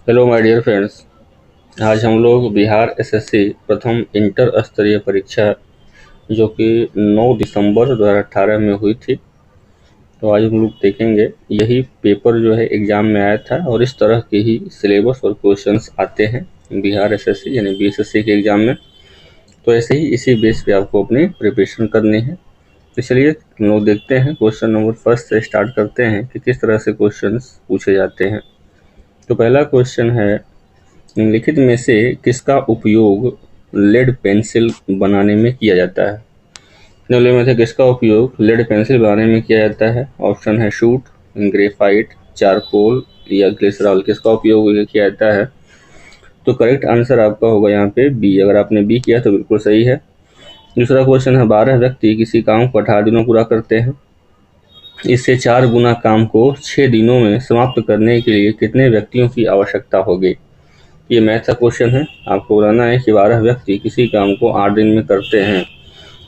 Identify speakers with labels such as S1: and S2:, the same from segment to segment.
S1: Hello my dear friends. आज हम लोग बिहार एसएससी प्रथम इंटर स्तरीय परीक्षा जो कि 9 दिसंबर 2018 में हुई थी, तो आज हम लोग देखेंगे यही पेपर जो है एग्ज़ाम में आया था और इस तरह के ही सिलेबस और क्वेश्चंस आते हैं बिहार एसएससी यानी बीएसएससी के एग्ज़ाम में। तो ऐसे ही इसी बेस पे आपको अपनी प्रिपरेशन करनी है। तो चलिए हम लोग देखते हैं, क्वेश्चन नंबर फर्स्ट से स्टार्ट करते हैं कि किस तरह से क्वेश्चंस पूछे जाते हैं। तो पहला क्वेश्चन है, निम्नलिखित में से किसका उपयोग लेड पेंसिल बनाने में किया जाता है। निम्नलिखित में से किसका उपयोग लेड पेंसिल बनाने में किया जाता है। ऑप्शन है शूट, ग्रेफाइट, चारकोल या ग्लिसरॉल। किसका उपयोग किया जाता है? तो करेक्ट आंसर आपका होगा यहाँ पे बी। अगर आपने बी किया तो बिल्कुल सही है। दूसरा क्वेश्चन है, 12 व्यक्ति किसी काम को 18 दिनों पूरा करते हैं। इससे 4 गुना काम को 6 दिनों में समाप्त करने के लिए कितने व्यक्तियों की आवश्यकता होगी। ये मैथ का क्वेश्चन है। आपको बताना है कि 12 व्यक्ति किसी काम को 8 दिन में करते हैं।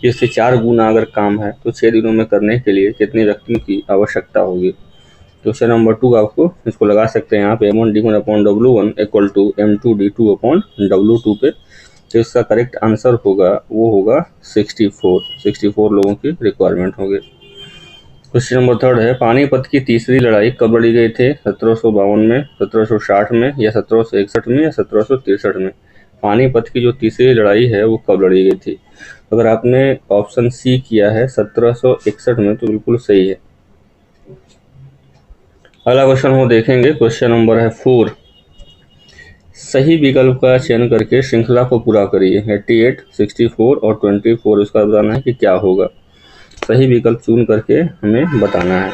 S1: इससे 4 गुना अगर काम है तो 6 दिनों में करने के लिए कितने व्यक्तियों की आवश्यकता होगी। क्वेश्चन नंबर 2 आपको इसको लगा सकते हैं आप, M1D1/W1 इक्वल टू M2D2/W2 पे। तो इसका करेक्ट आंसर होगा वो होगा 64 लोगों की रिक्वायरमेंट होगी। क्वेश्चन नंबर 3 है, पानीपत की तीसरी लड़ाई कब लड़ी गई थे। 1752 में, 1760 में या 1761 में या 1763 में। पानीपत की जो तीसरी लड़ाई है वो कब लड़ी गई थी। अगर आपने ऑप्शन सी किया है 1761 में तो बिल्कुल सही है। अगला क्वेश्चन हम देखेंगे, क्वेश्चन नंबर है 4। सही विकल्प का चयन करके श्रृंखला को पूरा करिए। 88, 64 और 24 इसका बताना है कि क्या होगा। सही विकल्प चुन करके हमें बताना है।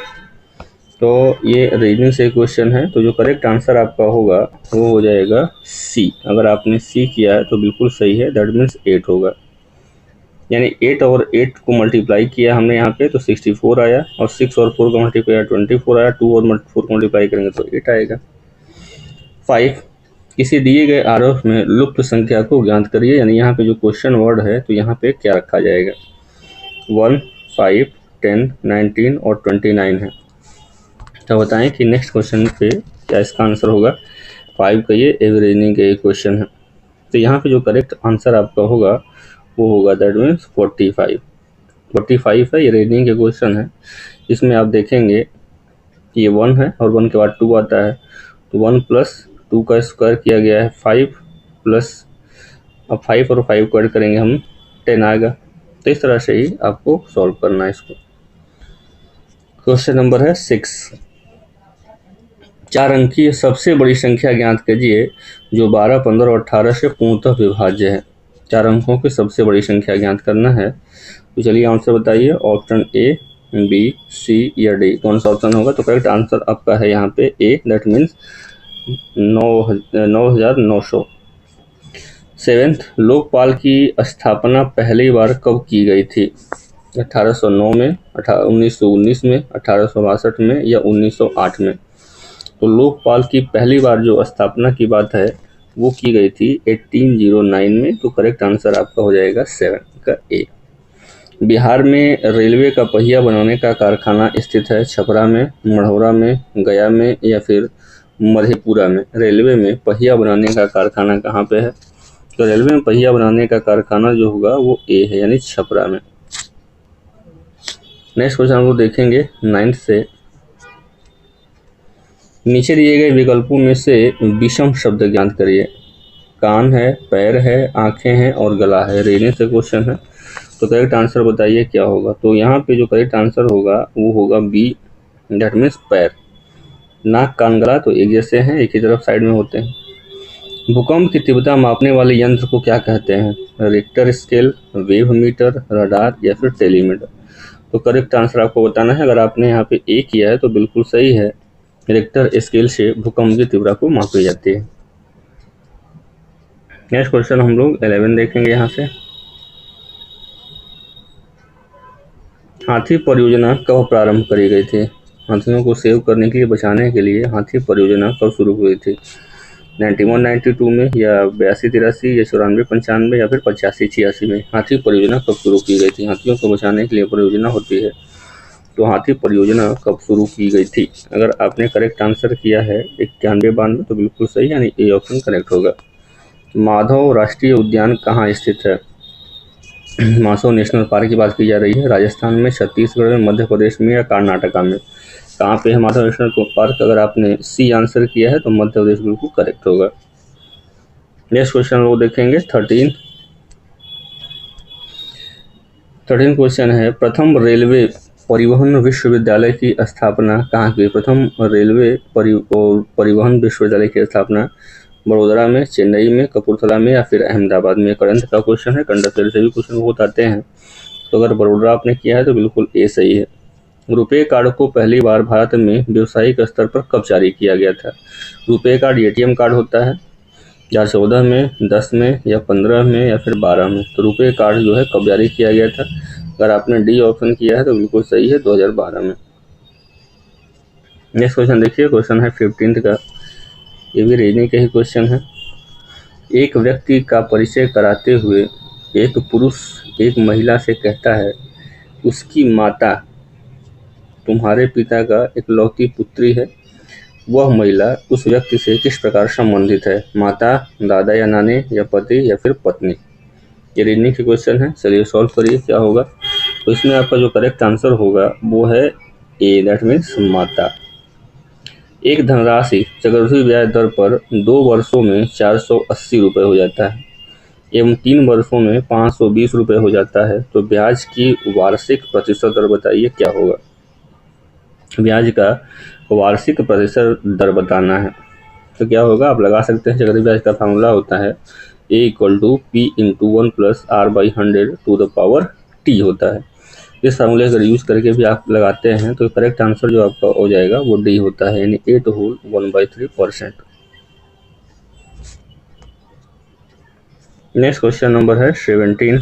S1: तो ये रीजनिंग से क्वेश्चन है, तो जो करेक्ट आंसर आपका होगा वो हो जाएगा सी। अगर आपने सी किया है तो बिल्कुल सही है, दैट मीन्स 8 होगा। यानी 8 और 8 को मल्टीप्लाई किया हमने यहाँ पे तो 64 आया, और 6 और 4 का मल्टीप्लाई 24 आया, 2 और 4 को मल्टीप्लाई करेंगे तो 8 आएगा। 5, किसी दिए गए आरोप में लुप्त संख्या को ज्ञात करिए। यानी यहाँ पे जो क्वेश्चन वर्ड है तो यहाँ पे क्या रखा जाएगा। 1, 5, 10, 19 और 29 है। तो बताएं कि नेक्स्ट क्वेश्चन पे क्या इसका आंसर होगा। 5 का ये रीजनिंग का एक क्वेश्चन है, तो यहाँ पे जो करेक्ट आंसर आपका होगा वो होगा दैट मीन्स 45 है। ये रीजनिंग के क्वेश्चन है। इसमें आप देखेंगे ये 1 है और 1 के बाद 2 आता है, तो 1 + 2 का स्क्वायर किया गया है 5 प्लस, अब 5 और 5 को ऐड करेंगे हम 10 आएगा। तो इस तरह से ही आपको सॉल्व करना है इसको। क्वेश्चन नंबर है 6, 4 अंक की सबसे बड़ी संख्या ज्ञात कीजिए जो 12, 15 और 18 से पूर्णतः विभाज्य है। 4 अंकों की सबसे बड़ी संख्या ज्ञात करना है। तो चलिए आंसर बताइए, ऑप्शन ए, बी, सी या डी, कौन सा ऑप्शन होगा। तो करेक्ट आंसर आपका है यहाँ पे ए, दैट मीन्स 9900। 7th, लोकपाल की स्थापना पहली बार कब की गई थी। 1809 में, 1919 में, 1862 में या 1908 में। तो लोकपाल की पहली बार जो स्थापना की बात है वो की गई थी 1809 में। तो करेक्ट आंसर आपका हो जाएगा 7 का ए। बिहार में रेलवे का पहिया बनाने का कारखाना स्थित है छपरा में, मढ़ौरा में, गया में या फिर मधेपुरा में। रेलवे में पहिया बनाने का कारखाना कहाँ पे है। तो रेलवे में पहिया बनाने का कारखाना जो होगा वो ए है, यानी छपरा में। नेक्स्ट क्वेश्चन हम लोग देखेंगे 9th से, नीचे दिए गए विकल्पों में से विषम शब्द ज्ञात करिए। कान है, पैर है, आंखें हैं और गला है। रीजनिंग से क्वेश्चन है, तो करेक्ट आंसर बताइए क्या होगा। तो यहाँ पे जो करेक्ट आंसर होगा वो होगा बी, दैट मीन्स पैर। नाक, कान, गला तो एक जैसे हैं, एक ही तरफ साइड में होते हैं। भूकंप की तीव्रता मापने वाले यंत्र को क्या कहते हैं। Richter scale, wave meter, radar या फिर टेलीमीटर। तो करेक्ट आंसर आपको बताना है। अगर आपने यहाँ पे ए किया है तो बिल्कुल सही है, रिक्टर स्केल से भूकंप की तीव्रता को मापी जाती है। नेक्स्ट क्वेश्चन हम लोग 11 देखेंगे यहाँ से, हाथी परियोजना कब प्रारंभ करी गई थी। हाथियों को सेव करने के लिए, बचाने के लिए हाथी परियोजना कब शुरू हुई थी। 91, 92 में या 82, 83 या 94, 95 या फिर 85, 86 में। हाथी परियोजना कब शुरू की गई थी। हाथियों को बचाने के लिए परियोजना होती है तो हाथी परियोजना कब शुरू की गई थी? अगर आपने करेक्ट आंसर किया है 91-92 तो बिल्कुल सही, यानी ए ऑप्शन करेक्ट होगा। माधव राष्ट्रीय उद्यान कहाँ स्थित है? मानसो नेशनल पार्क की बात की जा रही है। राजस्थान में, छत्तीसगढ़ में, मध्य प्रदेश में या कर्नाटका में? कहाँ पे है माधव नेशनल पार्क? अगर आपने सी आंसर किया है तो मध्य प्रदेश बिल्कुल करेक्ट होगा। नेक्स्ट क्वेश्चन वो देखेंगे 13 क्वेश्चन है, प्रथम रेलवे परिवहन विश्वविद्यालय की स्थापना कहाँ की? प्रथम रेलवे परिवहन विश्वविद्यालय की स्थापना बड़ोदरा में, चेन्नई में, कपूरथला में या फिर अहमदाबाद में? करंट का क्वेश्चन है, करंट अफेयर से भी क्वेश्चन बहुत आते हैं। तो अगर बड़ोदरा आपने किया है तो बिल्कुल ए सही है। रुपे कार्ड को पहली बार भारत में व्यावसायिक स्तर पर कब जारी किया गया था? रुपे कार्ड एटीएम कार्ड होता है, 2014 में, 10 में या 15 में या फिर 12 में? तो रुपे कार्ड जो है कब जारी किया गया था? अगर आपने डी ऑप्शन किया है तो बिल्कुल सही है, 2012 में। नेक्स्ट क्वेश्चन देखिए, क्वेश्चन है 15 का, ये भी रीजनिंग के ही क्वेश्चन है। एक व्यक्ति का परिचय कराते हुए एक पुरुष एक महिला से कहता है, उसकी माता तुम्हारे पिता का इकलौती पुत्री है। वह महिला उस व्यक्ति से किस प्रकार संबंधित है? माता, दादा या नानी या पति या फिर पत्नी? ये रीजनिंग के क्वेश्चन है, चलिए सॉल्व करिए क्या होगा। तो इसमें आपका जो करेक्ट आंसर होगा वो है ए, दैट मीन्स माता। एक धनराशि चक्रवृद्धि ब्याज दर पर 2 वर्षों में 480 रुपये हो जाता है एवं 3 वर्षों में 520 रुपये हो जाता है, तो ब्याज की वार्षिक प्रतिशत दर बताइए क्या होगा? ब्याज का वार्षिक प्रतिशत दर बताना है तो क्या होगा, आप लगा सकते हैं। चक्रवृद्धि ब्याज का फार्मूला होता है A = P/1+R/100 होता है। इस फार्मूले अगर यूज करके भी आप लगाते हैं तो करेक्ट आंसर जो आपका हो जाएगा वो डी होता है, यानी 8 होल 1/3%। नेक्स्ट क्वेश्चन नंबर है 17।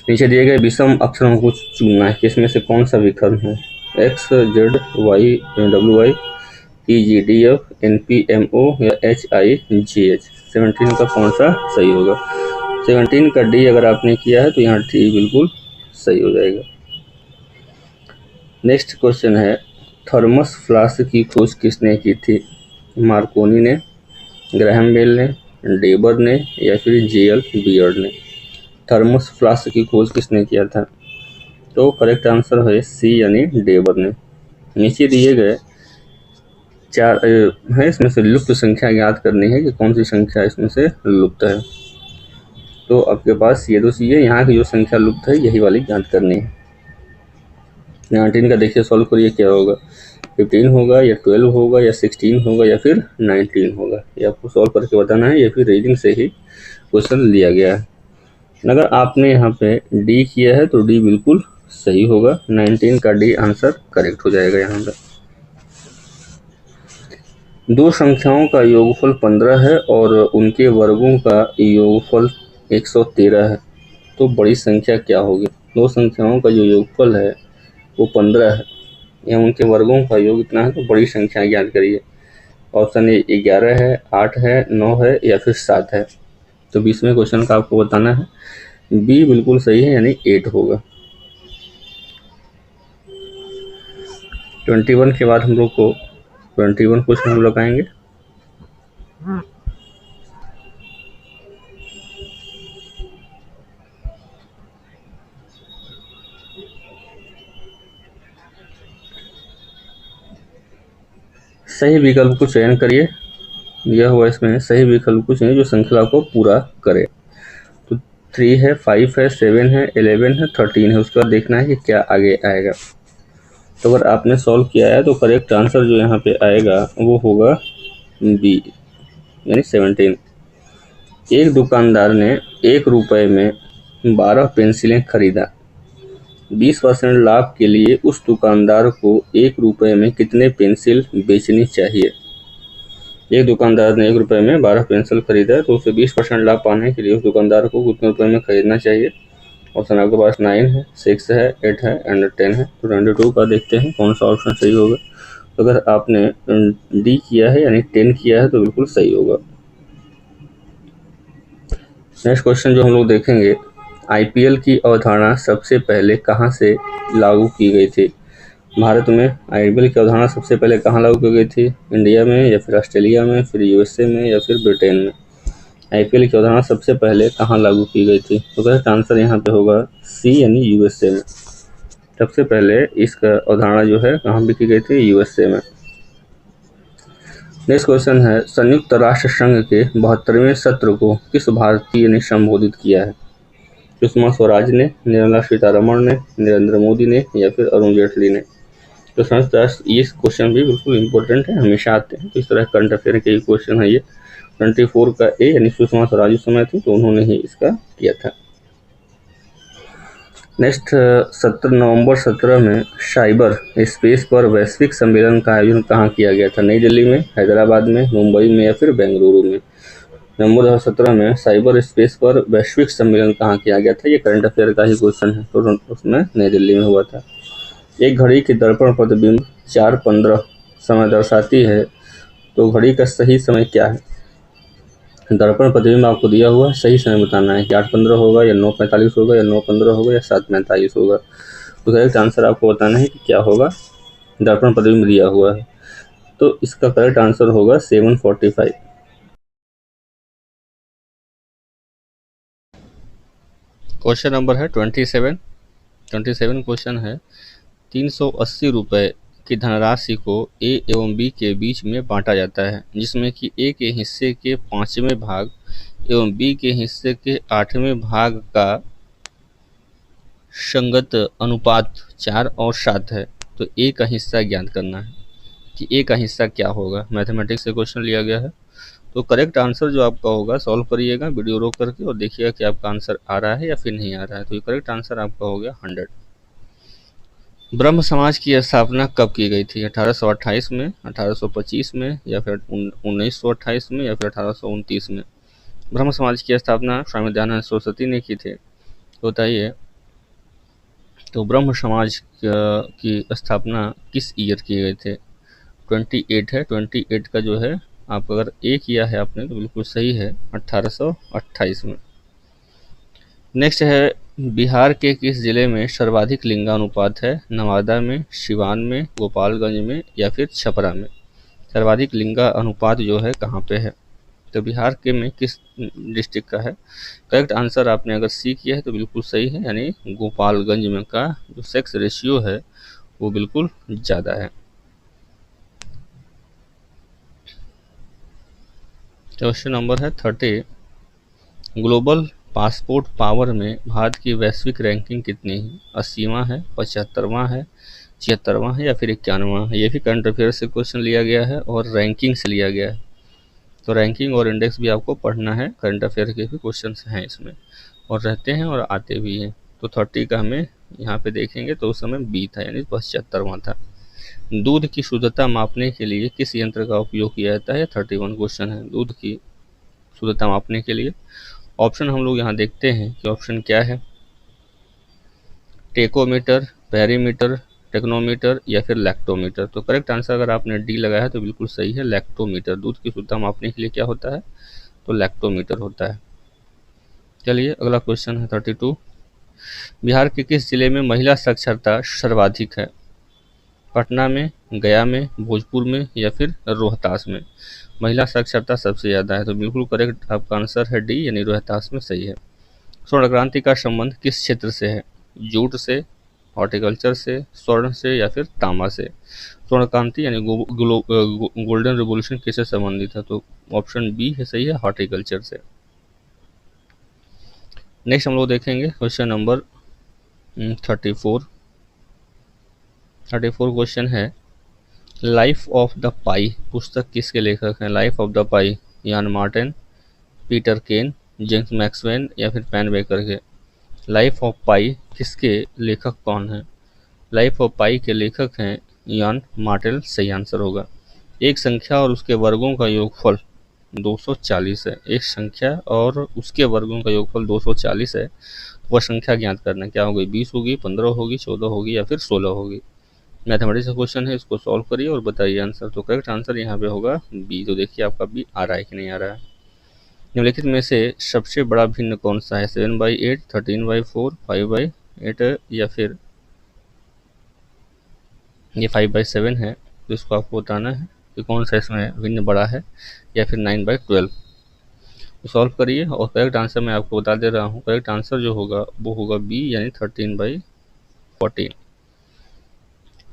S1: नीचे दिए गए विषम अक्षरों को चुनना है, किसमें से कौन सा विकर्ण है? X, Z, Y, WY, EGDF, NPMO या HIGH? 17 का कौन सा सही होगा? 17 का डी अगर आपने किया है तो यहाँ डी बिल्कुल सही हो जाएगा। नेक्स्ट क्वेश्चन है, थर्मस फ्लास्क की खोज किसने की थी? मार्कोनी ने, ग्राहम बेल ने, डेबर ने या फिर JL बियर्ड ने? थर्मस फ्लास्क की खोज किसने किया था? तो करेक्ट आंसर है सी, यानी डेबर ने। नीचे दिए गए 4 है, इसमें से लुप्त संख्या ज्ञात करनी है कि कौन सी संख्या इसमें से लुप्त है। तो आपके पास ये दो चीज़ें, यहाँ की जो संख्या लुप्त है यही वाली ज्ञात करनी है। 19 का देखिए सॉल्व करिए क्या होगा, 15 होगा या 12 होगा या 16 होगा या फिर 19 होगा, ये आपको सॉल्व करके बताना है। ये फिर रीडिंग से ही क्वेश्चन लिया गया है। अगर आपने यहाँ पे डी किया है तो डी बिल्कुल सही होगा, 19 का डी आंसर करेक्ट हो जाएगा। यहाँ पे दो संख्याओं का योगफल 15 है और उनके वर्गों का योगफल 113 है, तो बड़ी संख्या क्या होगी? दो संख्याओं का जो योगफल है वो 15 है या उनके वर्गों का योग इतना है, तो बड़ी संख्या ज्ञात करिए। ऑप्शन ए 11 है, 8 है, 9 है या फिर 7 है। तो 20वें क्वेश्चन का आपको बताना है, बी बिल्कुल सही है, यानी 8 होगा। 21 के बाद हम लोग को 21 क्वेश्चन हम लोग आएंगे। सही विकल्प को चयन करिए, दिया हुआ इसमें सही विकल्प को चुनिए जो श्रृंखला को पूरा करे। तो 3 है, 5 है, 7 है, 11 है, 13 है, उसके बाद देखना है कि क्या आगे आएगा। तो अगर आपने सॉल्व किया है तो करेक्ट आंसर जो यहाँ पे आएगा वो होगा बी, यानी 17। एक दुकानदार ने 1 रुपये में 12 पेंसिलें खरीदा। 20% लाभ के लिए उस दुकानदार को 1 रुपये में कितने पेंसिल बेचनी चाहिए? एक दुकानदार ने 1 रुपये में 12 पेंसिल खरीदा है, तो उसे 20% लाभ पाने के लिए उस दुकानदार को कितने रुपये में खरीदना चाहिए? ऑप्शन आपके पास 9 है, 6 है, 8 है एंड 10 है। तो 22 का देखते हैं कौन सा ऑप्शन सही होगा। तो अगर आपने डी किया है यानी 10 किया है तो बिल्कुल सही होगा। नेक्स्ट क्वेश्चन जो हम लोग देखेंगे आईपीएल की अवधारणा सबसे पहले कहाँ से लागू की गई थी? भारत में आईपीएल की अवधारणा सबसे पहले कहाँ लागू की गई थी? इंडिया में, या फिर ऑस्ट्रेलिया में, फिर यूएसए में, या फिर ब्रिटेन में? आईपीएल की अवधारणा सबसे पहले कहाँ लागू की गई थी? तो करेक्ट आंसर यहाँ पे होगा सी, यानी यूएसए में। सबसे पहले इसका अवधारणा जो है कहाँ भी की गई थी? यूएसए में। नेक्स्ट क्वेश्चन है, संयुक्त राष्ट्र संघ के 72वें सत्र को किस भारतीय ने संबोधित किया है? सुषमा स्वराज ने, निर्मला सीतारमण ने, नरेंद्र मोदी ने, या फिर अरुण जेटली ने? तो संयुक्त राष्ट्र, ये क्वेश्चन भी बिल्कुल इंपॉर्टेंट है, हमेशा आते हैं। तो इस तरह करंट अफेयर के क्वेश्चन है ये। 24 का ए, यानी सुषमा स्वराज उस समय थी, तो उन्होंने ही इसका किया था। नेक्स्ट, 17 नवंबर 17 में साइबर स्पेस पर वैश्विक सम्मेलन का आयोजन कहाँ किया गया था? नई दिल्ली में, हैदराबाद में, मुंबई में, या फिर बेंगलुरु में? नवंबर 2017 में साइबर स्पेस पर वैश्विक सम्मेलन कहाँ किया गया था? ये करंट अफेयर का ही क्वेश्चन है, तो उसमें नई दिल्ली में हुआ था। एक घड़ी की दर्पण प्रतिबिंब 4:15 समय दर्शाती है, तो घड़ी का सही समय क्या है? दर्पण प्रतिबिंब आपको दिया हुआ, सही समय बताना है कि 8:15 होगा, या 9:45 होगा, या 9:15 होगा, या 7:45 होगा। तो करेक्ट आंसर आपको बताना है कि क्या होगा। दर्पण प्रतिबिंब दिया हुआ है, तो इसका करेक्ट आंसर होगा 7:45। क्वेश्चन नंबर है 27 क्वेश्चन है, 380 रुपये की धनराशि को ए एवं बी के बीच में बांटा जाता है, जिसमें कि ए के हिस्से के 5वें भाग एवं बी के हिस्से के 8वें भाग का संगत अनुपात 4 और 7 है। तो ए का हिस्सा ज्ञात करना है कि ए का हिस्सा क्या होगा। मैथमेटिक्स से क्वेश्चन लिया गया है। तो करेक्ट आंसर जो आपका होगा, सॉल्व करिएगा वीडियो रोक करके और देखिएगा कि आपका आंसर आ रहा है या फिर नहीं आ रहा है। तो ये करेक्ट आंसर आपका हो गया 100। ब्रह्म समाज की स्थापना कब की गई थी? 1828 में, 1825 में, या फिर 1928 में, या फिर 1829 में? ब्रह्म समाज की स्थापना स्वामी दयानंद सरस्वती ने की थी। तो बताइए, तो ब्रह्म समाज की स्थापना किस ईयर की गई थे? 28 है, 28 का जो है आप अगर ए किया है आपने तो बिल्कुल सही है, 1828 में। नेक्स्ट है, बिहार के किस जिले में सर्वाधिक लिंगानुपात है? नवादा में, सिवान में, गोपालगंज में, या फिर छपरा में? सर्वाधिक लिंगा अनुपात जो है कहाँ पे है? तो बिहार के में किस डिस्ट्रिक्ट का है? करेक्ट आंसर आपने अगर सी किया है तो बिल्कुल सही है, यानी गोपालगंज में का जो सेक्स रेशियो है वो बिल्कुल ज़्यादा है। क्वेश्चन नंबर है 30, ग्लोबल पासपोर्ट पावर में भारत की वैश्विक रैंकिंग कितनी है? 80वां है, 75वां है, 76वां है, या फिर 91वां है? ये भी करंट अफेयर से क्वेश्चन लिया गया है और रैंकिंग से लिया गया है। तो रैंकिंग और इंडेक्स भी आपको पढ़ना है, करंट अफेयर के भी क्वेश्चन हैं इसमें और रहते हैं और आते भी हैं। तो 30 का हमें यहाँ पे देखेंगे तो उस समय बी था, यानी 75वां था। दूध की शुद्धता मापने के लिए किस यंत्र का उपयोग किया जाता है? 31 क्वेश्चन है, दूध की शुद्धता मापने के लिए। ऑप्शन हम लोग यहाँ देखते हैं कि ऑप्शन क्या है, टेकोमीटर, पेरीमीटर, टेक्नोमीटर, या फिर लैक्टोमीटर? तो करेक्ट आंसर अगर आपने डी लगाया है तो बिल्कुल सही है, लैक्टोमीटर। दूध की शुद्धता मापने के लिए क्या होता है? तो लैक्टोमीटर होता है। चलिए अगला क्वेश्चन है 32, बिहार के किस जिले में महिला साक्षरता सर्वाधिक है? पटना में, गया में, भोजपुर में, या फिर रोहतास में? महिला साक्षरता सबसे ज़्यादा है, तो बिल्कुल करेक्ट आपका आंसर है डी, यानी रोहतास में सही है। स्वर्ण क्रांति का संबंध किस क्षेत्र से है? जूट से, हॉर्टिकल्चर से, स्वर्ण से, या फिर तांबा से? स्वर्ण क्रांति यानी गोल्डन रिवोल्यूशन किससे संबंधित है? तो ऑप्शन बी है सही है, हॉर्टिकल्चर से। नेक्स्ट हम लोग देखेंगे क्वेश्चन नंबर 34 क्वेश्चन है, लाइफ ऑफ द पाई पुस्तक किसके लेखक हैं? लाइफ ऑफ द पाई, यान मार्टिन, पीटर केन, जेम्स मैक्सवेल, या फिर पेन बेकर के? लाइफ ऑफ पाई किसके लेखक कौन हैं? लाइफ ऑफ पाई के लेखक हैं यान मार्टेल, सही आंसर होगा। एक संख्या और उसके वर्गों का योगफल 240 है। एक संख्या और उसके वर्गों का योगफल 240 है। वह संख्या ज्ञात करना, क्या होगी? 20 होगी, 15 होगी, 14 होगी, या फिर 16 होगी? मैथमेटिक्स का क्वेश्चन है, इसको सॉल्व करिए और बताइए आंसर। तो करेक्ट आंसर यहाँ पे होगा बी। तो देखिए आपका बी आ रहा है कि नहीं आ रहा है। निम्नलिखित में से सबसे बड़ा भिन्न कौन सा है? 7/8, 13/4, 5/8 या फिर ये 5/7 है। तो इसको आपको बताना है कि कौन सा इसमें भिन्न बड़ा है, या फिर 9/12। तो सॉल्व करिए और करेक्ट आंसर मैं आपको बता दे रहा हूँ। करेक्ट आंसर जो होगा वो होगा बी, यानी 13/14।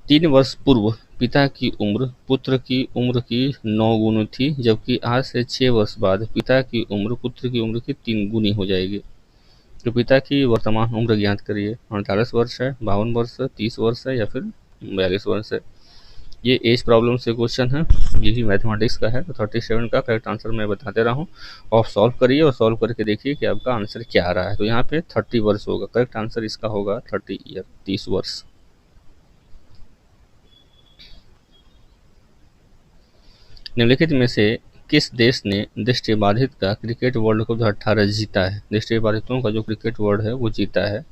S1: 3 वर्ष पूर्व पिता की उम्र पुत्र की उम्र की 9 गुनी थी, जबकि आज से 6 वर्ष बाद पिता की उम्र पुत्र की उम्र की 3 गुनी हो जाएगी। तो पिता की वर्तमान उम्र ज्ञात करिए। 48 वर्ष है, 52 वर्ष है, 30 वर्ष है, या फिर 42 वर्ष है। ये एज प्रॉब्लम से क्वेश्चन है, ये भी मैथमेटिक्स का है। तो 37 का करेक्ट आंसर मैं बता दे रहा हूँ। आप सॉल्व करिए और सॉल्व करके देखिए कि आपका आंसर क्या आ रहा है। तो यहाँ पे 30 वर्ष होगा। करेक्ट आंसर इसका होगा 30 ईयर, 30 वर्ष। निम्नलिखित में से किस देश ने दृष्टिबाधित का क्रिकेट वर्ल्ड कप 2018 जीता है? दृष्टिबाधितों का जो क्रिकेट वर्ल्ड है वो जीता है।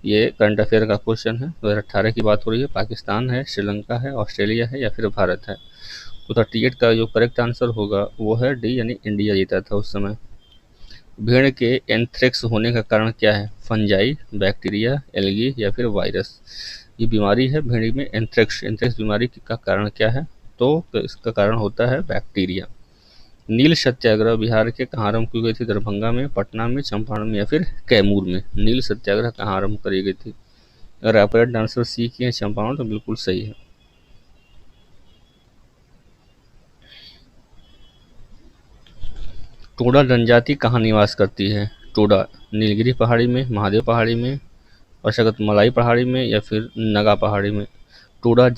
S1: ये करंट अफेयर का क्वेश्चन है। 2018 की बात हो रही है। पाकिस्तान है, श्रीलंका है, ऑस्ट्रेलिया है, या फिर भारत है। तो 38 का जो करेक्ट आंसर होगा वो है डी, यानी इंडिया जीता था उस समय। भेड़ के एंथ्रेक्स होने का कारण क्या है? फंजाई, बैक्टीरिया, एल्गी, या फिर वायरस। ये बीमारी है भेड़ में एंथ्रेक्स। एंथ्रेक्स बीमारी का कारण क्या है? तो इसका कारण होता है बैक्टीरिया। नील सत्याग्रह बिहार के कहाँ आरंभ की गई थी? दरभंगा में, पटना में, चंपारण में, या फिर कैमूर में। नील सत्याग्रह कहाँ आरंभ करी गई थी? अगर आप राइट आंसर सी किए चंपारण तो बिल्कुल सही है। टोडा जनजाति कहाँ निवास करती है? टोडा नीलगिरी पहाड़ी में, महादेव पहाड़ी में, अशगतमलाई पहाड़ी में, या फिर नगा पहाड़ी में। टोडा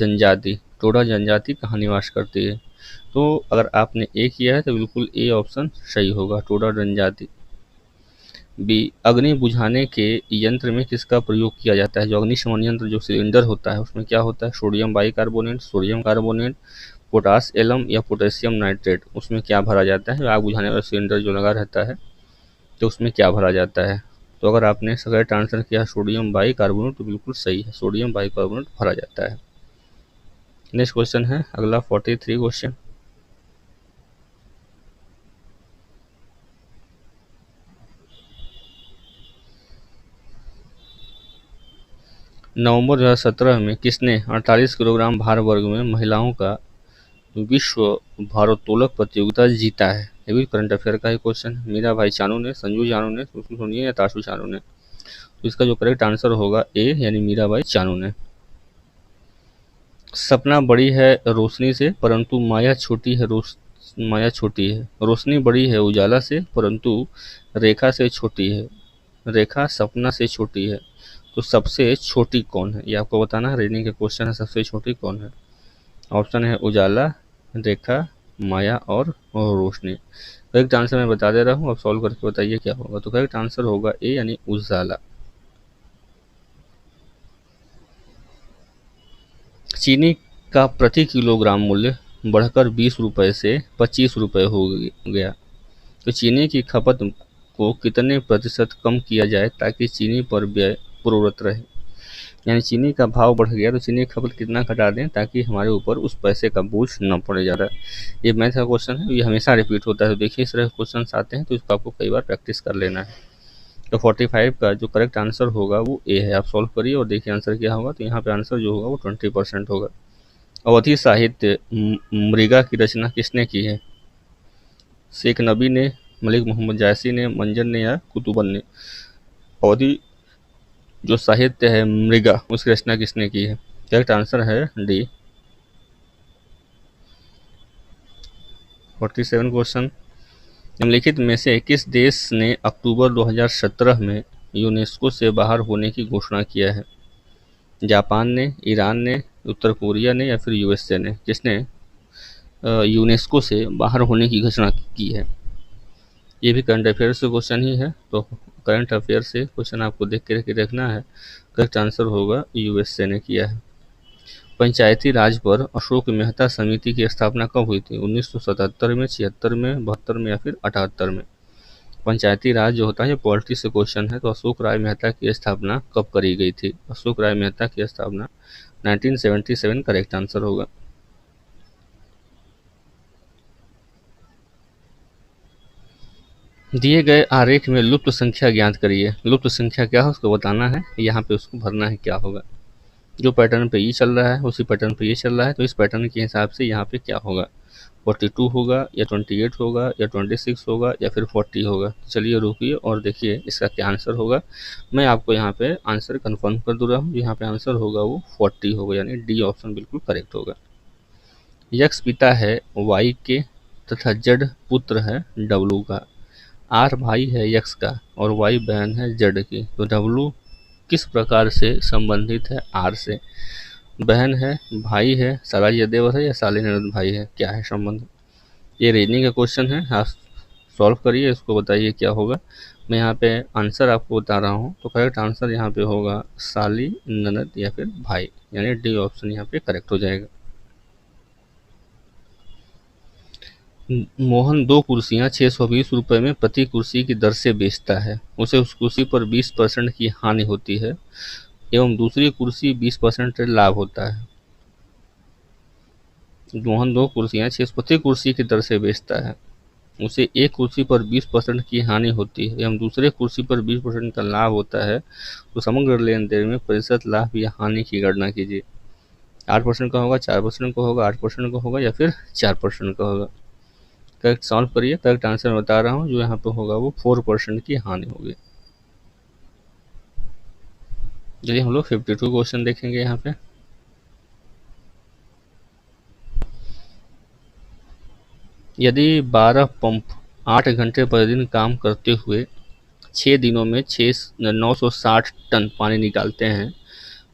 S1: जनजाति कहाँ निवास करती है? तो अगर आपने ए किया है तो बिल्कुल ए ऑप्शन सही होगा, टोडा जनजाति। बी, अग्नि बुझाने के यंत्र में किसका प्रयोग किया जाता है? जो अग्निशमन यंत्र, जो सिलेंडर होता है उसमें क्या होता है? Sodium bicarbonate, sodium carbonate, potash alum, या पोटेशियम नाइट्रेट। उसमें क्या भरा जाता है? आग बुझाने वाला सिलेंडर जो लगा रहता है तो उसमें क्या भरा जाता है? तो अगर आपने करेक्ट आंसर किया सोडियम बाइकार्बोनेट तो बिल्कुल सही है, सोडियम बाइकार्बोनेट भरा जाता है। नेक्स्ट क्वेश्चन है अगला 43 क्वेश्चन। नवंबर 2017 में किसने 48 किलोग्राम भार वर्ग में महिलाओं का विश्व भारोत्तोलक प्रतियोगिता जीता है? ये भी करंट अफेयर का ही क्वेश्चन है। मीरा भाई चानू ने, संजू चानू ने, सुशील सोनिया, या ताशु चानू ने। तो इसका जो करेक्ट आंसर होगा ए, यानी मीरा भाई चानू ने। सपना बड़ी है रोशनी से, परंतु माया छोटी है रोशनी बड़ी है उजाला से, परंतु रेखा से छोटी है। रेखा सपना से छोटी है, तो सबसे छोटी कौन है? ये आपको बताना है। रीडिंग के क्वेश्चन है, सबसे छोटी कौन है? ऑप्शन है उजाला, रेखा, माया और रोशनी। करेक्ट आंसर मैं बता दे रहा हूँ, अब सॉल्व करके बताइए क्या होगा। तो करेक्ट आंसर होगा ए, यानी उजाला। चीनी का प्रति किलोग्राम मूल्य बढ़कर 20 रुपये से 25 रुपये हो गया। तो चीनी की खपत को कितने प्रतिशत कम किया जाए ताकि चीनी पर व्यय पूर्ववत रहे? यानी चीनी का भाव बढ़ गया तो चीनी की खपत कितना घटा दें ताकि हमारे ऊपर उस पैसे का बोझ न पड़े ज़्यादा। ये मैथ का क्वेश्चन है, ये हमेशा रिपीट होता है। तो देखिए इस तरह के क्वेश्चन आते हैं तो इसको आपको कई बार प्रैक्टिस कर लेना है। तो 45 का जो करेक्ट आंसर होगा वो ए है। आप सॉल्व करिए और देखिए आंसर क्या होगा। तो यहाँ पे आंसर जो होगा वो 20% होगा। अवधी साहित्य मृगा की रचना किसने की है? शेख नबी ने, मलिक मोहम्मद जायसी ने, मंजर ने, या कुतुबन ने। अवधी जो साहित्य है मृगा, उसकी रचना किसने की है? करेक्ट आंसर है डी। 47 क्वेश्चन। निम्नलिखित में से किस देश ने अक्टूबर 2017 में यूनेस्को से बाहर होने की घोषणा किया है? जापान ने, ईरान ने, उत्तर कोरिया ने, या फिर यूएसए ने। किसने यूनेस्को से बाहर होने की घोषणा की है? ये भी करंट अफेयर से क्वेश्चन ही है। तो करंट अफेयर से क्वेश्चन आपको देख के रखना है। करेक्ट आंसर होगा यूएसए ने किया है। पंचायती राज पर अशोक मेहता समिति की स्थापना कब हुई थी? 1977 में, 76 में, 72 में, या फिर 78 में। पंचायती राज जो होता है पॉलिटी से क्वेश्चन है। तो अशोक राय मेहता की स्थापना कब करी गई थी? अशोक राय मेहता की स्थापना 1977 करेक्ट आंसर होगा। दिए गए आरेख में लुप्त संख्या ज्ञात करिए। लुप्त संख्या क्या है उसको बताना है, यहाँ पे उसको भरना है क्या होगा। जो पैटर्न पे ये चल रहा है उसी पैटर्न पे ये चल रहा है, तो इस पैटर्न के हिसाब से यहाँ पे क्या होगा, 42 होगा या 28 होगा या 26 होगा या फिर 40 होगा। चलिए रुकिए और देखिए इसका क्या आंसर होगा। मैं आपको यहाँ पे आंसर कंफर्म कर दे रहा हूँ, यहाँ पे आंसर होगा वो 40 होगा, यानी डी ऑप्शन बिल्कुल करेक्ट होगा। यक्स पिता है वाई के तथा जेड पुत्र है डब्लू का। आर भाई है यक्स का और वाई बहन है जेड की, तो डब्लू किस प्रकार से संबंधित है आर से। बहन है, भाई है, साला देवर है या साले ननद भाई है, क्या है संबंध। ये रीजनिंग का क्वेश्चन है, आप सॉल्व करिए, इसको बताइए क्या होगा। मैं यहाँ पे आंसर आपको बता रहा हूँ, तो करेक्ट आंसर यहाँ पे होगा साली ननद या फिर भाई, यानी डी ऑप्शन यहाँ पे करेक्ट हो जाएगा। मोहन दो कुर्सियाँ 620 रुपये में प्रति कुर्सी की दर से बेचता है। उसे उस कुर्सी पर 20% की हानि होती है एवं दूसरी कुर्सी 20% लाभ होता है। मोहन दो कुर्सियाँ 6 प्रति कुर्सी की दर से बेचता है, उसे एक कुर्सी पर 20% की हानि होती है एवं दूसरे कुर्सी पर 20% का लाभ होता है, तो समग्र लेन देन में प्रतिशत लाभ या हानि की गणना कीजिए। 8% का होगा, 4% का होगा, 8% का होगा या फिर 4% का होगा। करेक्ट सॉल्व करिए, करेक्ट आंसर बता रहा हूँ, जो यहाँ पे होगा वो 4% की हानि होगी। चलिए हम लोग 52 क्वेश्चन देखेंगे यहाँ पे। यदि 12 पंप 8 घंटे प्रतिदिन काम करते हुए 6 दिनों में 960 टन पानी निकालते हैं,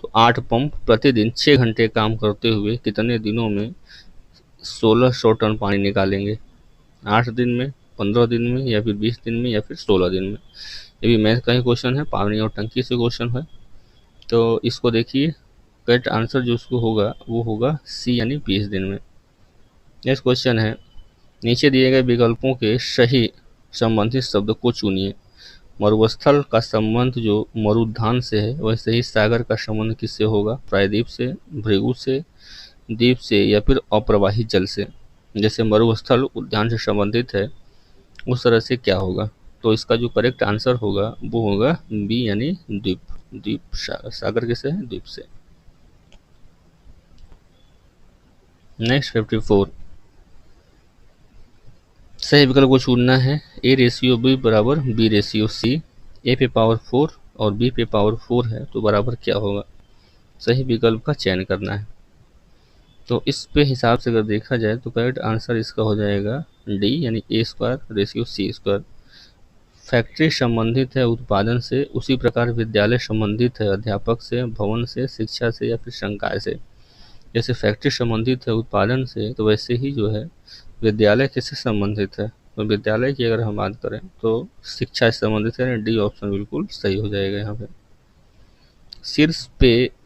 S1: तो 8 पंप प्रतिदिन 6 घंटे काम करते हुए कितने दिनों में 1600 टन पानी निकालेंगे। 8 दिन में, 15 दिन में या फिर 20 दिन में या फिर 16 दिन में। ये भी मैथ का ही क्वेश्चन है, पानी और टंकी से क्वेश्चन है, तो इसको देखिए करेक्ट आंसर जो उसको होगा वो होगा सी, यानी 20 दिन में। नेक्स्ट क्वेश्चन है, नीचे दिए गए विकल्पों के सही संबंधित शब्द को चुनिए। मरुस्थल का संबंध जो मरुद्यान से है, वैसे ही सागर का संबंध किससे होगा, प्रायद्वीप से, भृगु से, द्वीप से या फिर अप्रवाही जल से। जैसे मरुस्थल उद्यान से संबंधित है, उस तरह से क्या होगा, तो इसका जो करेक्ट आंसर होगा वो होगा बी, यानी द्वीप। द्वीप सागर किससे है, द्वीप से। नेक्स्ट 54, सही विकल्प को चुनना है। ए रेशियो बी बराबर बी रेशियो सी। ए पे पावर 4 और बी पे पावर 4 है, तो बराबर क्या होगा, सही विकल्प का चयन करना है। तो इस पे हिसाब से अगर देखा जाए तो करेक्ट आंसर इसका हो जाएगा डी, यानी A square ratio C square. Factory संबंधित है उत्पादन से, उसी प्रकार विद्यालय संबंधित है अध्यापक से, भवन से, शिक्षा से या फिर संकाय से। जैसे फैक्ट्री संबंधित है उत्पादन से, तो वैसे ही जो है विद्यालय किससे संबंधित है, तो विद्यालय की अगर हम बात करें तो शिक्षा से संबंधित है, डी ऑप्शन बिल्कुल सही हो जाएगा यहाँ पे।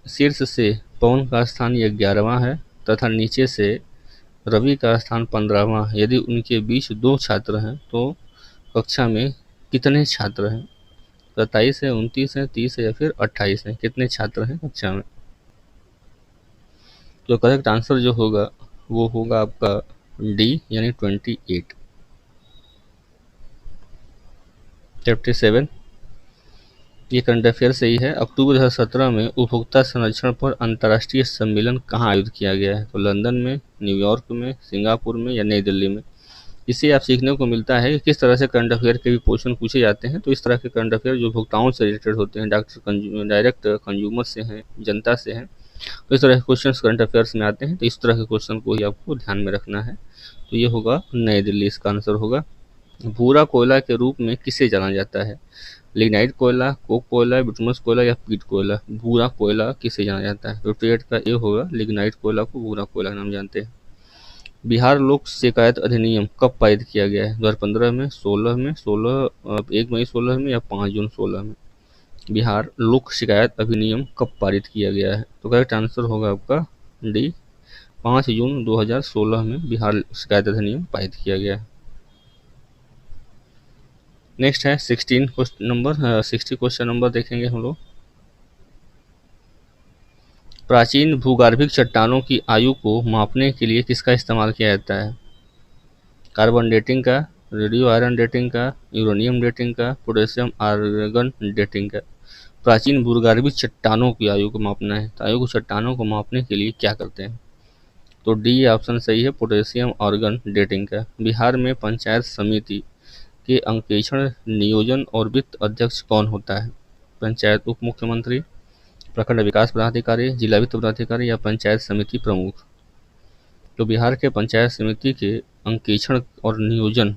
S1: शीर्ष से पवन का स्थान 11वां है तथा नीचे से रवि का स्थान 15वां है। यदि उनके बीच 2 छात्र हैं तो कक्षा में कितने छात्र हैं, 27 है, 29 है, 30 है या फिर 28 है, कितने छात्र हैं कक्षा में। तो करेक्ट आंसर जो होगा वो होगा आपका डी, यानी 28। 57, ये करंट अफेयर से ही है। अक्टूबर 2017 में उपभोक्ता संरक्षण पर अंतर्राष्ट्रीय सम्मेलन कहाँ आयोजित किया गया है, तो लंदन में, न्यूयॉर्क में, सिंगापुर में या नई दिल्ली में। इससे आप सीखने को मिलता है कि किस तरह से करंट अफेयर के भी क्वेश्चन पूछे जाते हैं। तो इस तरह के करंट अफेयर जो उपभोक्ताओं से रिलेटेड होते हैं, डायरेक्ट कंज्यूमर से हैं, जनता से हैं, तो इस तरह के क्वेश्चन करंट अफेयर्स में आते हैं। तो इस तरह के क्वेश्चन को ही आपको ध्यान में रखना है। तो ये होगा नई दिल्ली, इसका आंसर होगा। भूरा कोयला के रूप में किसे जाना जाता है, लिग्नाइट कोयला, कोक कोयला, बिटुमस कोयला या पीट कोयला। भूरा कोयला किसे जाना जाता है, 58 का ए होगा, लिग्नाइट कोयला को भूरा कोयला नाम जानते हैं। बिहार लोक शिकायत अधिनियम कब पारित किया गया है, 2015 में, 16 में, 1 मई 16 में या 5 जून 16 में। बिहार लोक शिकायत अधिनियम कब पारित किया गया है, तो करेक्ट आंसर होगा आपका डी, 5 जून 2016 में बिहार शिकायत अधिनियम पारित किया गया है। नेक्स्ट है 60 क्वेश्चन नंबर देखेंगे हम लोग। प्राचीन भूगर्भिक चट्टानों की आयु को मापने के लिए किसका इस्तेमाल किया जाता है, कार्बन डेटिंग का, रेडियो आयरन डेटिंग का, यूरेनियम डेटिंग का, पोटेशियम आर्गन डेटिंग का। प्राचीन बुर्गारवी चट्टानों की आयु को मापना है, तो आयु को चट्टानों को मापने के लिए क्या करते हैं? तो डी ऑप्शन सही है, पोटेशियम आर्गन डेटिंग का। बिहार में पंचायत समिति के अंकेक्षण, नियोजन और वित्त अध्यक्ष कौन होता है? पंचायत उप मुख्यमंत्री, प्रखंड विकास पदाधिकारी, जिला वित्त पदाधिकारी या पंचायत समिति प्रमुख। तो बिहार के पंचायत समिति के अंकेक्षण और नियोजन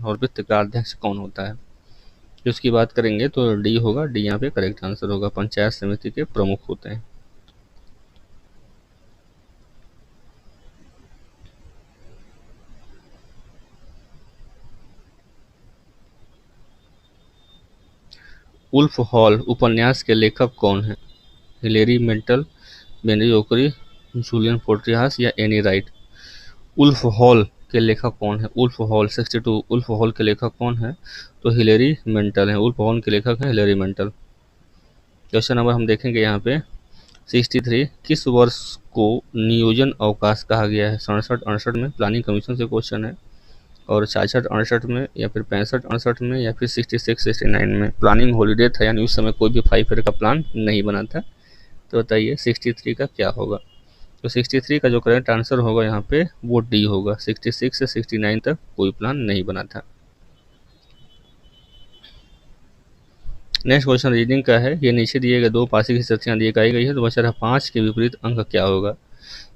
S1: और वित्त का अध्यक्ष कौन होता है? तो इसकी बात करेंगे तो डी होगा, डी यहाँ पे करेक्ट आंसर होगा, पंचायत समिति के प्रमुख होते हैं। उल्फ हॉल उपन्यास के लेखक कौन हैं? हिलेरी मेंटल, बेनी ओकरी, जूलियन फोर्टिहास या एनी राइट। उल्फ हॉल के लेखक कौन है? उल्फ हॉल 62 उल्फ हॉल के लेखक कौन है? तो हिलेरी मेंटल है। उल्फ हॉल के लेखक हैं हिलेरी मेंटल। क्वेश्चन नंबर हम देखेंगे यहाँ पे 63, किस वर्ष को नियोजन अवकाश कहा गया है? 67-68 में, प्लानिंग कमीशन से क्वेश्चन है, और 66-68 में या फिर 65-68 में या फिर 66-69 में। प्लानिंग हॉलीडे था, यानी उस समय कोई भी 5 ईयर का प्लान नहीं बना था। तो बताइए 63 का क्या होगा? तो 63 का जो करेक्ट आंसर होगा यहाँ पे वो डी होगा। 66 से 69 तक कोई प्लान नहीं बना था। नेक्स्ट क्वेश्चन रीडिंग का है। ये नीचे दिए गए दो पासी की स्थितियाँ दी गई है, तो बचा 5 के विपरीत अंक क्या होगा?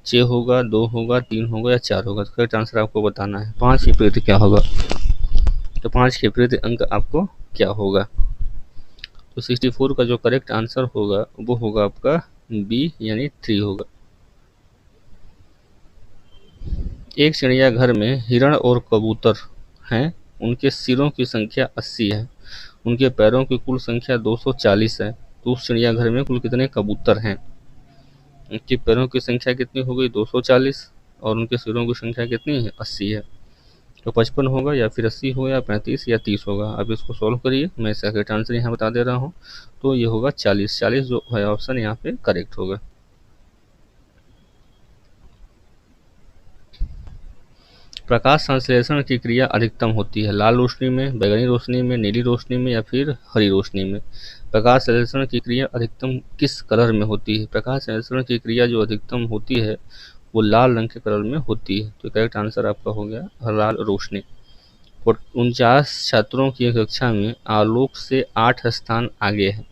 S1: 6 होगा, 2 होगा, 3 होगा या 4 होगा? तो करेक्ट आंसर आपको बताना है। 5 के विपरीत क्या होगा? तो 5 के विपरीत अंक आपको क्या होगा? तो 64 का जो करेक्ट आंसर होगा वो होगा आपका बी, यानी 3 होगा। एक चिड़ियाघर में हिरण और कबूतर हैं, उनके सिरों की संख्या 80 है, उनके पैरों की कुल संख्या 240 है, तो उस चिड़ियाघर में कुल कितने कबूतर हैं? उनके पैरों की संख्या कितनी हो गई? 240, और उनके सिरों की संख्या कितनी है? 80 है। तो 55 होगा या फिर 80 होगा या 35 या 30 होगा। अब इसको सॉल्व करिए, मैं इसका करेक्ट आंसर यहाँ बता दे रहा हूँ। तो ये होगा 40। 40 जो है ऑप्शन यहाँ पे करेक्ट होगा। प्रकाश संश्लेषण की क्रिया अधिकतम होती है लाल रोशनी में, बैंगनी रोशनी में, नीली रोशनी में या फिर हरी रोशनी में? प्रकाश संश्लेषण की क्रिया अधिकतम किस कलर में होती है? प्रकाश संश्लेषण की क्रिया जो अधिकतम होती है वो लाल रंग के कलर में होती है। तो करेक्ट आंसर आपका हो गया लाल रोशनी। 49 छात्रों की कक्षा में आलोक से 8 स्थान आगे है।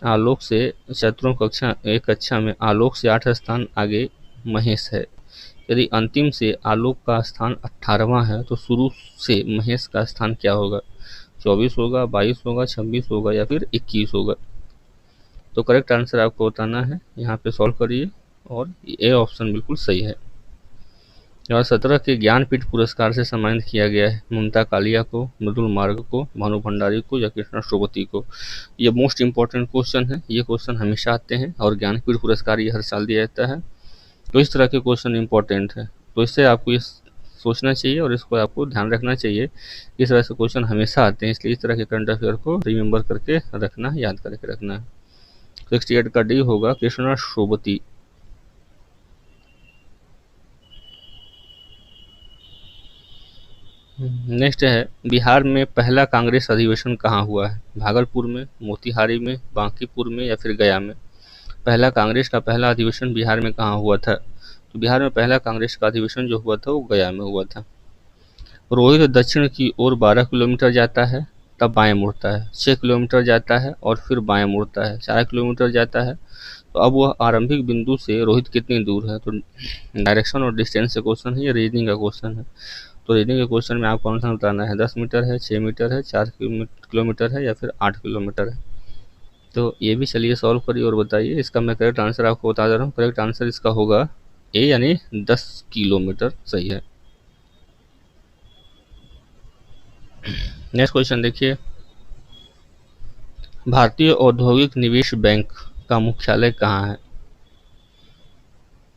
S1: आलोक से छात्रों कक्षा एक कक्षा में आलोक से 8 स्थान आगे महेश है। यदि अंतिम से आलोक का स्थान 18वां है तो शुरू से महेश का स्थान क्या होगा? 24 होगा, 22 होगा, 26 होगा या फिर 21 होगा? तो करेक्ट आंसर आपको बताना है। यहाँ पे सॉल्व करिए, और ए ऑप्शन बिल्कुल सही है। 2017 के ज्ञानपीठ पुरस्कार से सम्मानित किया गया है ममता कालिया को, मृदुल मार्ग को, भानु भंडारी को या कृष्णा श्रोवती को? ये मोस्ट इंपॉर्टेंट क्वेश्चन है। ये क्वेश्चन हमेशा आते हैं और ज्ञानपीठ पुरस्कार ये हर साल दिया जाता है। तो इस तरह के क्वेश्चन इंपॉर्टेंट है, तो इससे आपको ये सोचना चाहिए और इसको आपको ध्यान रखना चाहिए। इस तरह से क्वेश्चन हमेशा आते हैं, इसलिए इस तरह के करंट अफेयर को रिमेंबर करके रखना, याद करके रखना है। 68 का डी होगा, कृष्णा श्रोवती। नेक्स्ट है, बिहार में पहला कांग्रेस अधिवेशन कहाँ हुआ है? भागलपुर में, मोतिहारी में, बांकीपुर में या फिर गया में? पहला कांग्रेस का पहला अधिवेशन बिहार में कहाँ हुआ था? तो बिहार में पहला कांग्रेस का अधिवेशन जो हुआ था वो गया में हुआ था। रोहित दक्षिण की ओर 12 किलोमीटर जाता है, तब बाएं मुड़ता है। 6 किलोमीटर जाता है और फिर बाएं मुड़ता है। 4 किलोमीटर जाता है, तो अब वह आरंभिक बिंदु से रोहित कितनी दूर है? तो डायरेक्शन और डिस्टेंस से क्वेश्चन है, ये रीजनिंग का क्वेश्चन है। तो रीजनिंग के क्वेश्चन में आपको कौन सा बताना है? 10 मीटर है, 6 मीटर है, 4 किलोमीटर है या फिर 8 किलोमीटर है? तो ये भी चलिए सॉल्व करिए और बताइए। इसका मैं करेक्ट आंसर आपको बता दे रहा हूँ। करेक्ट आंसर इसका होगा ए, यानी 10 किलोमीटर सही है। नेक्स्ट क्वेश्चन देखिए, भारतीय औद्योगिक निवेश बैंक का मुख्यालय कहाँ है?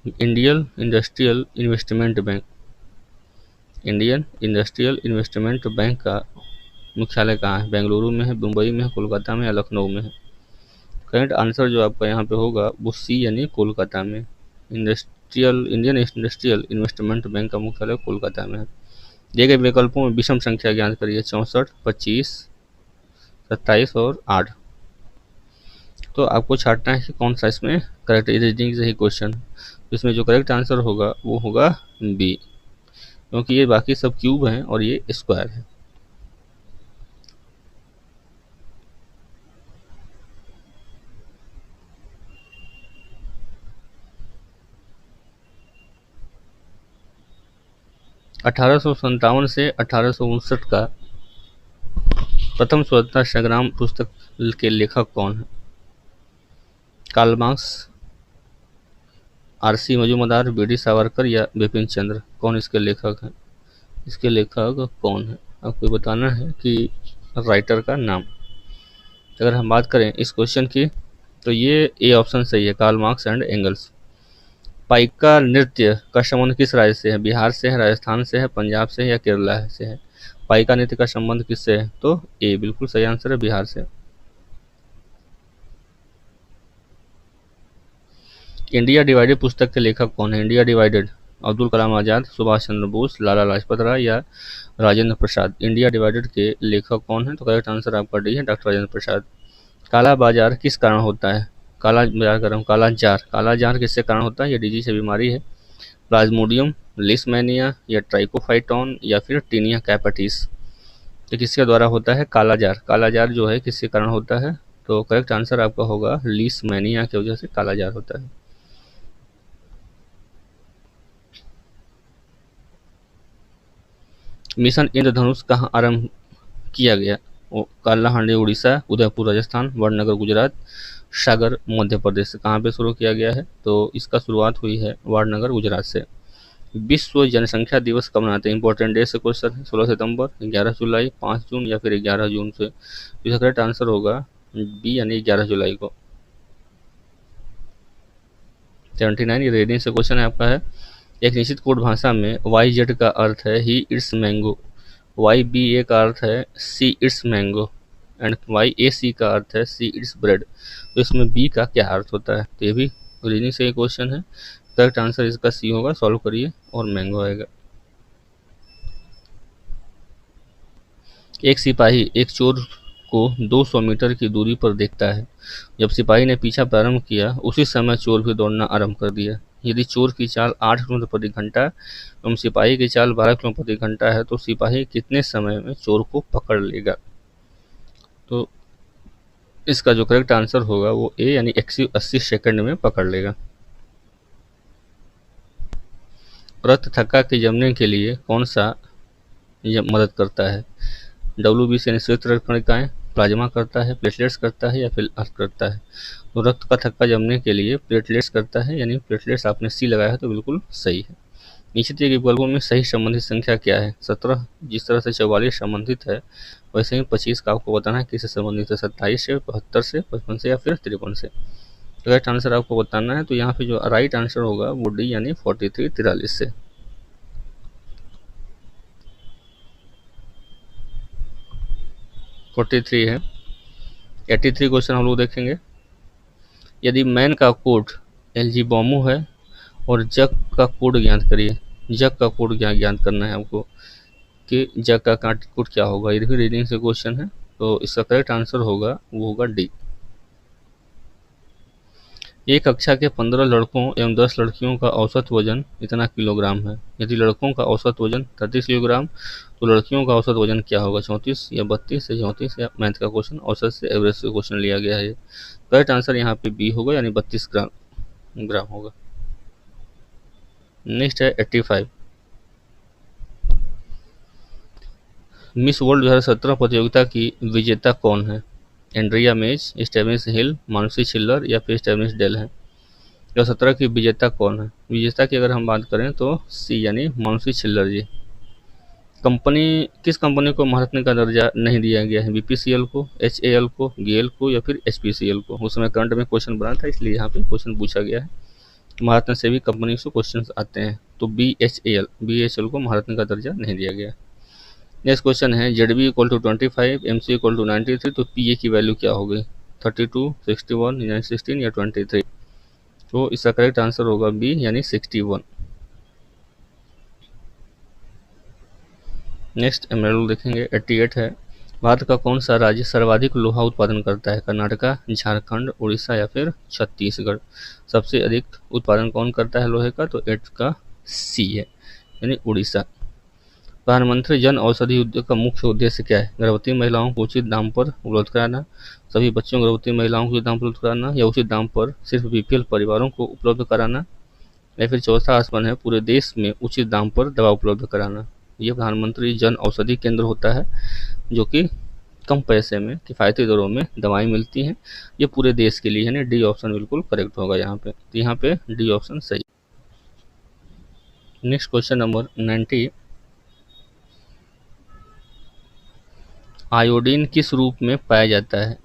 S1: Indian industrial investment bank, Indian industrial investment bank का मुख्यालय कहाँ है? बेंगलुरु में है, मुंबई में है, कोलकाता में या लखनऊ में है? करेक्ट आंसर जो आपका यहाँ पे होगा वो सी, यानी कोलकाता में। इंडियन इंडस्ट्रियल इन्वेस्टमेंट बैंक का मुख्यालय कोलकाता में है। दिए गए विकल्पों में विषम संख्या ज्ञात करिए। 64, 25, 27 और 8। तो आपको छांटना है कि कौन सा इसमें करेक्ट रीजनिंग से ही क्वेश्चन। इसमें जो करेक्ट आंसर होगा वो होगा बी, क्योंकि ये बाकी सब क्यूब हैं और ये स्क्वायर है। अठारह से 1859 का प्रथम स्वतंत्रता संग्राम पुस्तक के लेखक कौन है? Karl Marx, R C Majumdar, B D Savarkar या बिपिन चंद्र? कौन इसके लेखक हैं? इसके लेखक कौन है आपको बताना है कि राइटर का नाम। अगर हम बात करें इस क्वेश्चन की तो ये ए ऑप्शन सही है, Karl Marx and Engels. Paika नृत्य का संबंध किस राज्य से है? बिहार से है, राजस्थान से है, पंजाब से है या केरला से है? पाइका नृत्य का संबंध किससे है? तो ए बिल्कुल सही आंसर है, बिहार से। इंडिया डिवाइडेड पुस्तक के लेखक कौन है? इंडिया डिवाइडेड अब्दुल कलाम आजाद, सुभाष चंद्र बोस, लाला लाजपत राय या राजेंद्र प्रसाद? इंडिया डिवाइडेड के लेखक कौन है? तो करेक्ट आंसर आपका डी है, डॉक्टर राजेंद्र प्रसाद। काला बाजार किस कारण होता है? काला बाजार कर रहा हूँ, काला जार किससे कारण होता है? ये डिजीज है, बीमारी है। प्लाज्मोडियम, लिस्मैनिया या ट्राइकोफाइटॉन या फिर टीनिया कैपेटिस? तो किसके द्वारा होता है काला जार जो है किसके कारण होता है? तो करेक्ट आंसर आपका होगा लिस्मैनिया की वजह से काला जार होता है। मिशन इंद्रधनुष कहाँ आरंभ किया गया? कालाहांडी उड़ीसा, उदयपुर राजस्थान, वडनगर गुजरात, सागर मध्य प्रदेश। कहाँ पे शुरू किया गया है? तो इसका शुरुआत हुई है वडनगर गुजरात से। विश्व जनसंख्या दिवस कब मनाते हैं? इंपॉर्टेंट डे से क्वेश्चन है। 16 सितंबर, 11 जुलाई, 5 जून या फिर 11 जून से? इसका करेक्ट आंसर होगा बी यानी 11 जुलाई को। 79 ये रीडिंग से क्वेश्चन है आपका है। एक निश्चित कोड भाषा में वाई जेड का अर्थ है he eats mango, Y B A का अर्थ है she eats mango and Y A C का अर्थ है सी इट्स ब्रेड। तो इसमें बी का क्या अर्थ होता है? तो ये भी रीजनिंग से क्वेश्चन है। करेक्ट आंसर इसका सी होगा, सॉल्व करिए और मैंगो आएगा। एक सिपाही एक चोर को 200 मीटर की दूरी पर देखता है। जब सिपाही ने पीछा प्रारंभ किया उसी समय चोर भी दौड़ना आरंभ कर दिया। यदि चोर की चाल 8 किलोमीटर प्रति घंटा एवं सिपाही की चाल 12 किलोमीटर प्रति घंटा है तो सिपाही कितने समय में चोर को पकड़ लेगा? तो इसका जो करेक्ट आंसर होगा वो ए यानी 180 सेकंड में पकड़ लेगा। रक्त थक्का के जमने के लिए कौन सा मदद करता है? WBC यानी श्वेत रक्त कणिकाएं, प्लाज्मा करता है, प्लेटलेट्स करता है या फिर अर्थ करता है? तो रक्त का थक्का जमने के लिए प्लेटलेट्स करता है, यानी प्लेटलेट्स आपने सी लगाया है तो बिल्कुल सही है। नीचे दिए गए विकल्पों में सही संबंधित संख्या क्या है? 17 जिस तरह से 44 संबंधित है वैसे ही 25 का आपको बताना है किससे संबंधित है? 27 से, 72 से, 55 से या फिर 53 से? राइट आंसर आपको बताना है। तो यहाँ पे जो राइट आंसर होगा वो डी यानी 43 43 से। है 83 क्वेश्चन हम लोग देखेंगे। यदि मैन का कोड एल्जीबॉमो है और जग का कोड ज्ञात करिए। जग का कोड क्या ज्ञात करना है आपको कि जग का कोड क्या होगा? ये भी रीडिंग से क्वेश्चन है तो इसका करेक्ट आंसर होगा वो होगा डी। एक कक्षा के 15 लड़कों एवं 10 लड़कियों का औसत वजन इतना किलोग्राम है। यदि लड़कों का औसत वजन 33 किलोग्राम तो लड़कियों का औसत वजन क्या होगा? 34 या 32 या 34 या मैथ का क्वेश्चन औसत से एवरेज से क्वेश्चन लिया गया है। करेक्ट आंसर यहाँ पे बी होगा यानी 32 ग्राम होगा। नेक्स्ट है 85। मिस वर्ल्ड 2017 प्रतियोगिता की विजेता कौन है? एंड्रिया मेज, स्टेविंस हिल, मानुषी छिल्लर या फिर स्टेविंस डेल है? 2017 की विजेता कौन है? विजेता की अगर हम बात करें तो सी यानी मानुषी छिल्लर जी। किस कंपनी को महारत्न का दर्जा नहीं दिया गया है? बीपीसीएल को, एचएएल को, गेल को या फिर एचपीसीएल को? उस समय करंट में क्वेश्चन बना था इसलिए यहाँ पे क्वेश्चन पूछा गया है। महारत्न से भी कंपनी से क्वेश्चन आते हैं तो बीएचएल को महारत्न का दर्जा नहीं दिया गया। नेक्स्ट क्वेश्चन है Z B equal to 25, M C equal to 93 तो पीए की वैल्यू क्या होगी? 32, 61 यानी 16 या 23? तो इसका करेक्ट आंसर होगा बी यानी 61। नेक्स्ट एमएलओ देखेंगे 88 है। भारत का कौन सा राज्य सर्वाधिक लोहा उत्पादन करता है? कर्नाटका, झारखंड, उड़ीसा या फिर छत्तीसगढ़? सबसे अधिक उत्पादन कौन करता है लोहे का? तो 8 का सी है, यानी उड़ीसा। प्रधानमंत्री जन औषधि उद्योग का मुख्य उद्देश्य क्या है? गर्भवती महिलाओं को उचित दाम पर उपलब्ध कराना, सभी बच्चों गर्भवती महिलाओं को उचित दाम पर उपलब्ध कराना, या उचित दाम पर सिर्फ बीपीएल परिवारों को उपलब्ध कराना, या फिर चौथा आसमान है पूरे देश में उचित दाम पर दवा उपलब्ध कराना। ये प्रधानमंत्री जन औषधि केंद्र होता है जो कि कम पैसे में किफ़ायती दरों में दवाएं मिलती हैं। ये पूरे देश के लिए है। डी ऑप्शन बिल्कुल करेक्ट होगा यहाँ पे, तो यहाँ पे डी ऑप्शन सही। नेक्स्ट क्वेश्चन नंबर 90, आयोडीन किस रूप में पाया जाता है?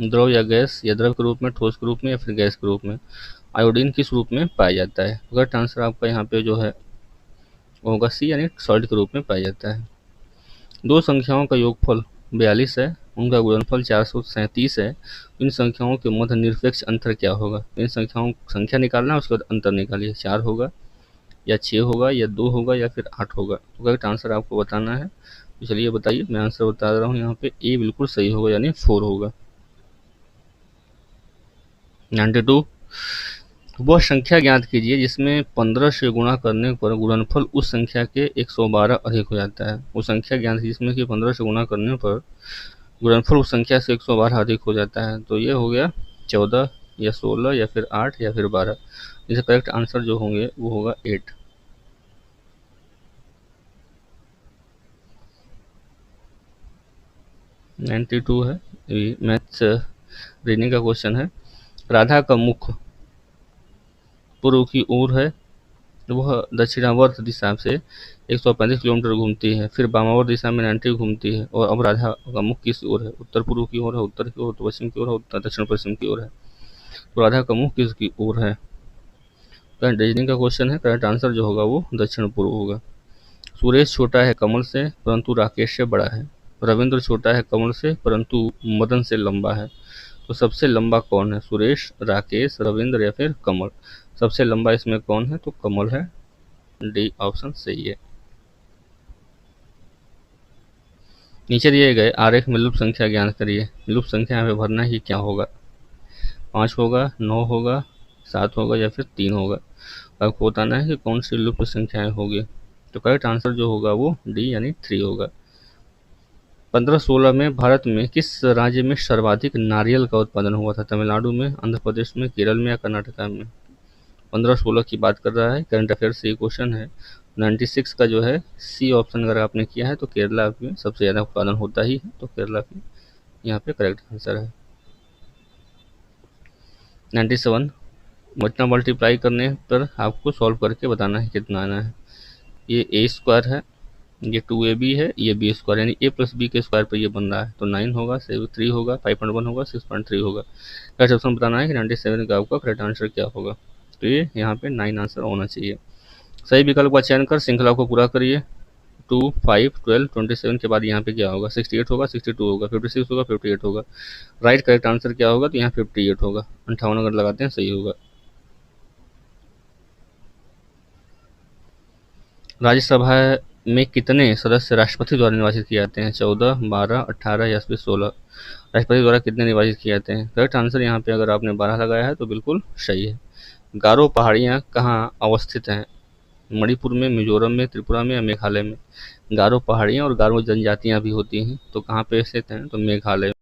S1: द्रव या गैस, या द्रव के रूप में, ठोस के रूप में, या फिर गैस के रूप में? आयोडीन किस रूप में पाया जाता है? करेक्ट आंसर आपका यहाँ पे जो है वो होगा सी, यानी सॉल्ट के रूप में पाया जाता है। दो संख्याओं का योगफल 42 है, उनका गुणनफल 437 है। इन संख्याओं के मध्य निरपेक्ष अंतर क्या होगा? इन संख्याओं संख्या निकालना है, उसके बाद अंतर निकालिए। 4 होगा, या 6 होगा, या 2 होगा, या फिर 8 होगा? तो करेक्ट आंसर आपको बताना है। तो चलिए बताइए, मैं आंसर बता रहा हूँ यहाँ पे। ए बिल्कुल सही होगा, यानी 4 होगा। 92, वह संख्या ज्ञात कीजिए जिसमें 15 से गुणा करने पर गुणनफल उस संख्या के 112 अधिक हो जाता है। वो संख्या ज्ञात कीजिए जिसमें कि 15 से गुणा करने पर गुणनफल उस संख्या से 112 अधिक हो जाता है। तो ये हो गया 14, या 16, या फिर 8, या फिर 12। इसका करेक्ट आंसर जो होंगे वो होगा 8। नाइन्टी टू है, मैथ्स रीडिंग का क्वेश्चन है। राधा का मुख पूर्व की ओर है, वह दक्षिणावर्त दिशा से 135 किलोमीटर घूमती है, फिर वामावर्त दिशा में 90 घूमती है, और अब राधा का मुख किस ओर है? उत्तर पूर्व की ओर है, उत्तर की ओर, पश्चिम की ओर है, उत्तर दक्षिण पश्चिम की ओर है? तो राधा का मुख किसकी ओर है? करंट रीजनिंग का क्वेश्चन है। करंट आंसर जो होगा वो दक्षिण पूर्व होगा। सुरेश छोटा है कमल से परंतु राकेश से बड़ा है। रविंद्र छोटा है कमल से परंतु मदन से लंबा है। तो सबसे लंबा कौन है? सुरेश, राकेश, रविंद्र या फिर कमल? सबसे लंबा इसमें कौन है? तो कमल है। डी ऑप्शन सही है। नीचे दिए गए आरेख में लुप्त संख्या ज्ञात करिए। लुप्त संख्या यहाँ पे भरना ही क्या होगा? 5 होगा, 9 होगा, 7 होगा, या फिर 3 होगा? आपको बताना है कि कौन सी लुप्त संख्याएं होगी। तो करेक्ट आंसर जो होगा वो डी, यानी 3 होगा। 1516 में भारत में किस राज्य में सर्वाधिक नारियल का उत्पादन हुआ था? तमिलनाडु में, आंध्र प्रदेश में, केरल में, या कर्नाटका में? 1516 की बात कर रहा है, करंट अफेयर से ये क्वेश्चन है। 96 का जो है सी ऑप्शन अगर आपने किया है तो केरला में सबसे ज़्यादा उत्पादन होता ही है, तो केरला में यहाँ पे करेक्ट आंसर है। 97, इतना मल्टीप्लाई करने पर आपको सॉल्व करके बताना है कितना आना है। ये ए स्क्वायर है, ये 2ab है, ये बी स्क्वायर, यानी a प्लस बी के स्क्वायर पर ये बन रहा है। तो 9 होगा, 3 होगा, 5.1 होगा, 6.3 होगा। करेक्ट ऑप्शन बताना है कि 97 का आपका करेक्ट आंसर क्या होगा। तो ये यहाँ पे 9 आंसर होना चाहिए। सही विकल्प का चयन कर श्रृंखला को पूरा करिए। 2, 5, 12, 27 के बाद यहाँ पे क्या होगा? 68 होगा, 62 होगा, 56 होगा, 58 होगा। राइट करेक्ट आंसर क्या होगा? तो यहाँ 58 होगा। 58 अगर लगाते हैं सही होगा। राज्यसभा में कितने सदस्य राष्ट्रपति द्वारा निर्वाचित किए जाते हैं? 14, 12, 18 या फिर 16? राष्ट्रपति द्वारा कितने निर्वाचित किए जाते हैं? करेक्ट आंसर यहाँ पे अगर आपने 12 लगाया है तो बिल्कुल सही है। गारो पहाड़ियाँ कहाँ अवस्थित हैं? मणिपुर में, मिजोरम में, त्रिपुरा में, या मेघालय में? गारो पहाड़ियाँ और गारो जनजातियाँ भी होती हैं, तो कहाँ पे स्थित हैं? तो मेघालय।